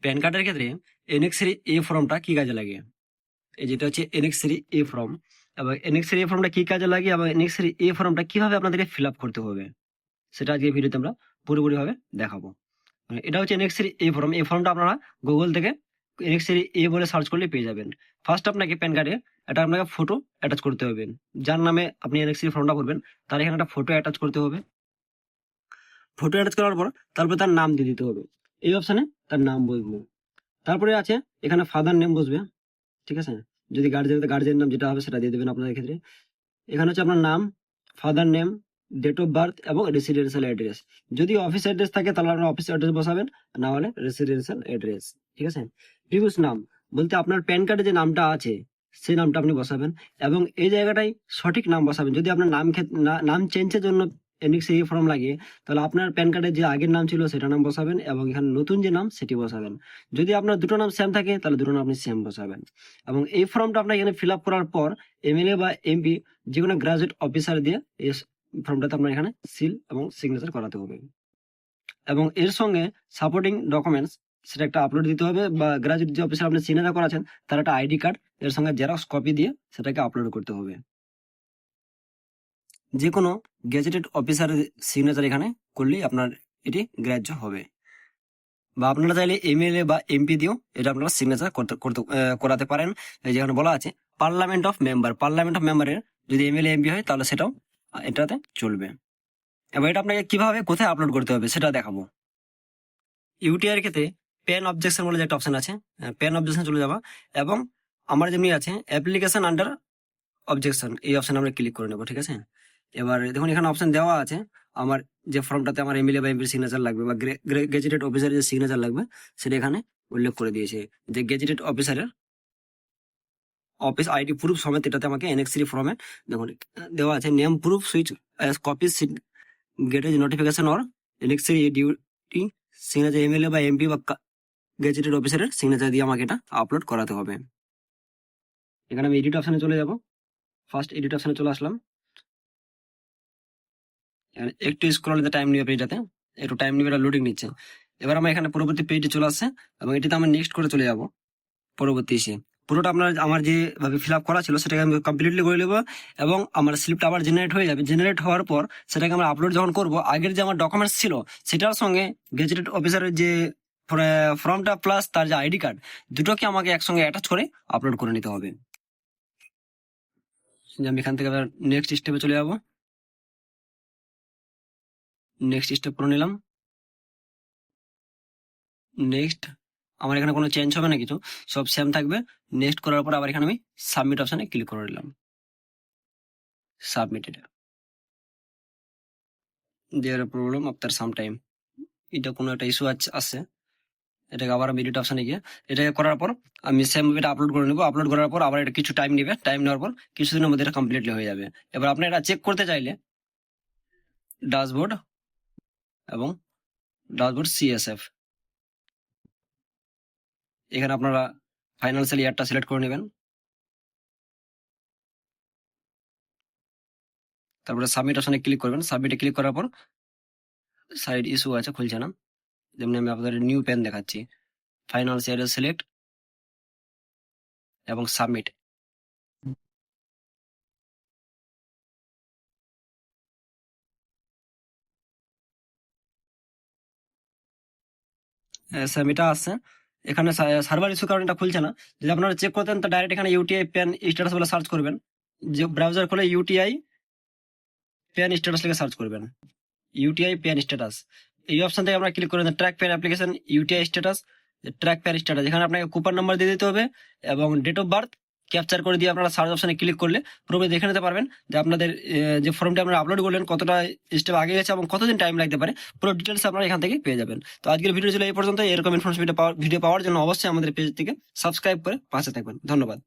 Pan কার্ডের ক্ষেত্রে NX3A ফর্মটা কি কাজে লাগে? এই যেটা হচ্ছে NX3A ফর্ম, এবং NX3A ফর্মটা কি কাজে লাগে এবং NX3A ফর্মটা কিভাবে আপনাদেরকে ফিল আপ করতে হবে সেটা আজকে ভিডিওতে আমরা পুরোপুরি ভাবে দেখাবো। এটা হচ্ছে NX3A ফর্ম। এই ফর্মটা আপনারা গুগল থেকে NX3A বলে সার্চ করলে পেয়ে যাবেন। ফার্স্ট আপনাকে প্যান কার্ডে আপনাকে ফটো অ্যাটাচ করতে হবে। যার নামে আপনি NX3 ফর্মটা করবেন তার এখানে একটা ফটো অ্যাটাচ করতে হবে। ফটো অ্যাটাচ করার পর তারপরে তার নাম দিয়ে দিতে হবে। এই অপশনে তার নাম বসবে। তারপরে আছে এখানে ফাদার নেম বসবে, ঠিক আছে? যদি গার্জিয়ান নাম যেটা হবে সেটা দিয়ে দেবেন আপনাদের ক্ষেত্রে। এখানে হচ্ছে আপনার নাম, father name, date of birth এবং রেসিডেন্সিয়াল অ্যাড্রেস। যদি অফিস অ্যাড্রেস থাকে তাহলে আপনার অফিস অ্যাড্রেস বসাবেন, না হলে রেসিডেন্সিয়াল অ্যাড্রেস, ঠিক আছে? প্রিভিয়াস নাম বলতে আপনার প্যান কার্ডে যে নামটা আছে সেই নামটা আপনি বসাবেন, এবং এই জায়গাটাই সঠিক নাম বসাবেন। যদি আপনার নাম চেঞ্জের জন্য NX3 ফর্ম লাগে, তাহলে আপনার প্যান কার্ডে যে আগের নাম ছিল সেটা নাম বসাবেন, এবং এখানে নতুন যে নাম সেটি বসাবেন। যদি আপনার দুটো নাম সেম থাকে তাহলে দুটো নাম আপনি সেম বসাবেন। এবং এই ফর্মটা আপনার এখানে ফিল আপ করার পর MLA বা MP যে কোনো গ্রাজুয়েট অফিসার দিয়ে এই ফর্মটাতে আপনার এখানে সিল এবং সিগনেচার করাতে হবে। এবং এর সঙ্গে সাপোর্টিং ডকুমেন্টস সেটা একটা আপলোড দিতে হবে, বা গ্রাজুয়েট যে অফিসার আপনি সিগনেচার করাচ্ছেন তার একটা ID কার্ড এর সঙ্গে জেরক্স কপি দিয়ে সেটাকে আপলোড করতে হবে। যে কোনো গেজেটেড অফিসারের সিগনেচার এখানে করলেই আপনার এটি গ্রাহ্য হবে। বা আপনারা চাইলে MLA বা MP দিয়েও এটা আপনারা সিগনেচার করাতে পারেন। যেখানে বলা আছে পার্লামেন্ট অফ মেম্বারের যদি MLA MP হয় তাহলে সেটাও এটাতে চলবে। এবার এটা আপনাকে কিভাবে কোথায় আপলোড করতে হবে সেটা দেখাবো। UTI এর ক্ষেত্রে পেন অবজেকশন বলে যে একটা অপশন আছে, পেন অবজেকশন চলে যাবা, এবং আমার যেমনি আছে অ্যাপ্লিকেশন আন্ডার অবজেকশন, এই অপশন আমরা ক্লিক করে নেবো, ঠিক আছে? এবার দেখুন এখানে অপশন দেওয়া আছে আমার যে ফর্মটাতে আমার MLA বা MP সিগনেচার লাগবে বা গেজেটেড অফিসারের যে সিগনেচার লাগবে সেটা এখানে উল্লেখ করে দিয়েছে যে গেজেটেড অফিসারের অফিস ID প্রুফ সমেত এটাতে আমাকে NX3 ফর্মে দেখুন দেওয়া আছে নেম প্রুফ সুইচ কপি গেটেজ notification or NX3 duty signature MLA বা MP বা গেজেটেড অফিসারের সিগনেচার দিয়ে আমাকে এটা আপলোড করাতে হবে। এখানে আমি এডিট অপশনে চলে যাব। ফার্স্ট এডিট অপশনে চলে আসলাম। একটু স্ক্রল দিতে টাইম নিবে, পেজটাতে একটু টাইম নিবে, এটা লোডিং নিচ্ছে। এবার আমরা এখানে পরবর্তী পেজে চলে আসছে, এবং এটিতে আমরা নেক্সট করে চলে যাব পরবর্তী এসে। পুরোটা আমার যেভাবে ফিল আপ করা ছিল সেটাকে আমি কমপ্লিটলি করে নেবো, এবং আমার স্লিপটা আবার জেনারেট হয়ে যাবে। জেনারেট হওয়ার পর সেটাকে আমরা আপলোড যখন করবো, আগের যে আমার ডকুমেন্টস ছিল সেটার সঙ্গে গেজেটেড অফিসারের যে ফর্মটা প্লাস তার যে ID কার্ড দুটোকে আমাকে একসঙ্গে অ্যাটাচ করে আপলোড করে নিতে হবে। আমি এখান থেকে আবার নেক্সট স্টেপে চলে যাবো। নেক্সট স্টেপ করে নিলাম। নেক্সট আমার এখানে কোনো চেঞ্জ হবে না, কিছু সব সেম থাকবে। নেক্সট করার পর আবার এখানে আমি সাবমিট অপশনে ক্লিক করে দিলাম। Submitted. Their problem after some time, এটা কোনো একটা ইস্যু আসছে। এটাকে আবার আমি এডিট অপশনে গিয়ে এটাকে করার পর আমি সেম এটা আপলোড করে নেবো। আপলোড করার পর আবার এটা কিছু টাইম নেবে, টাইম নেওয়ার পর কিছুদিনের মধ্যে এটা কমপ্লিটলি হয়ে যাবে। এবার আপনি এটা চেক করতে চাইলে ড্যাশবোর্ড এবং ড্যাশবোর্ড CSF, এখানে আপনারা ফাইন্যান্সিয়াল ইয়ারটা সিলেক্ট করে নেবেন। তারপরে সাবমিট অপশনে ক্লিক করবেন। সাবমিটে ক্লিক করার পর সাইড ইস্যু আছে, খুলছে না। যেমনি আমি আপনাদের নিউ পেন দেখাচ্ছি, ফাইন্যান্সিয়াল সিলেক্ট এবং সাবমিট। সাবমিটটা আসছে। এখানে সার্ভার ইস্যু কারণে এটা খুলছে না। যদি আপনারা চেক করতেন তো ডাইরেক্ট এখানে UTI পেন স্ট্যাটাস বলে সার্চ করবেন। যে ব্রাউজার খুলে UTI পেন স্ট্যাটাস লিখে সার্চ করবেন, UTI পেন স্ট্যাটাস। এই অপশন থেকে আমরা ক্লিক করে track PAN application UTI status, track PAN status. এখানে আপনাকে কুপন নাম্বার দিয়ে দিতে হবে এবং ডেট অফ বার্থ ক্যাপচার করে দিয়ে আপনারা সার্চ অপশনে ক্লিক করলে পুরোপুরি দেখে নিতে পারবেন যে আপনাদের যে ফর্মটা আপনারা আপলোড করলেন কতটা স্টেপ আগে গেছে এবং কতদিন টাইম লাগতে পারে। পুরো ডিটেলস আপনারা এখান থেকে পেয়ে যাবেন। তো আজকের ভিডিও ছিল এই পর্যন্ত। এরকম ইনফরমেশন ভিডিও পাওয়ার জন্য অবশ্যই আমাদের পেজ থেকে সাবস্ক্রাইব করে পাশে থাকবেন। ধন্যবাদ।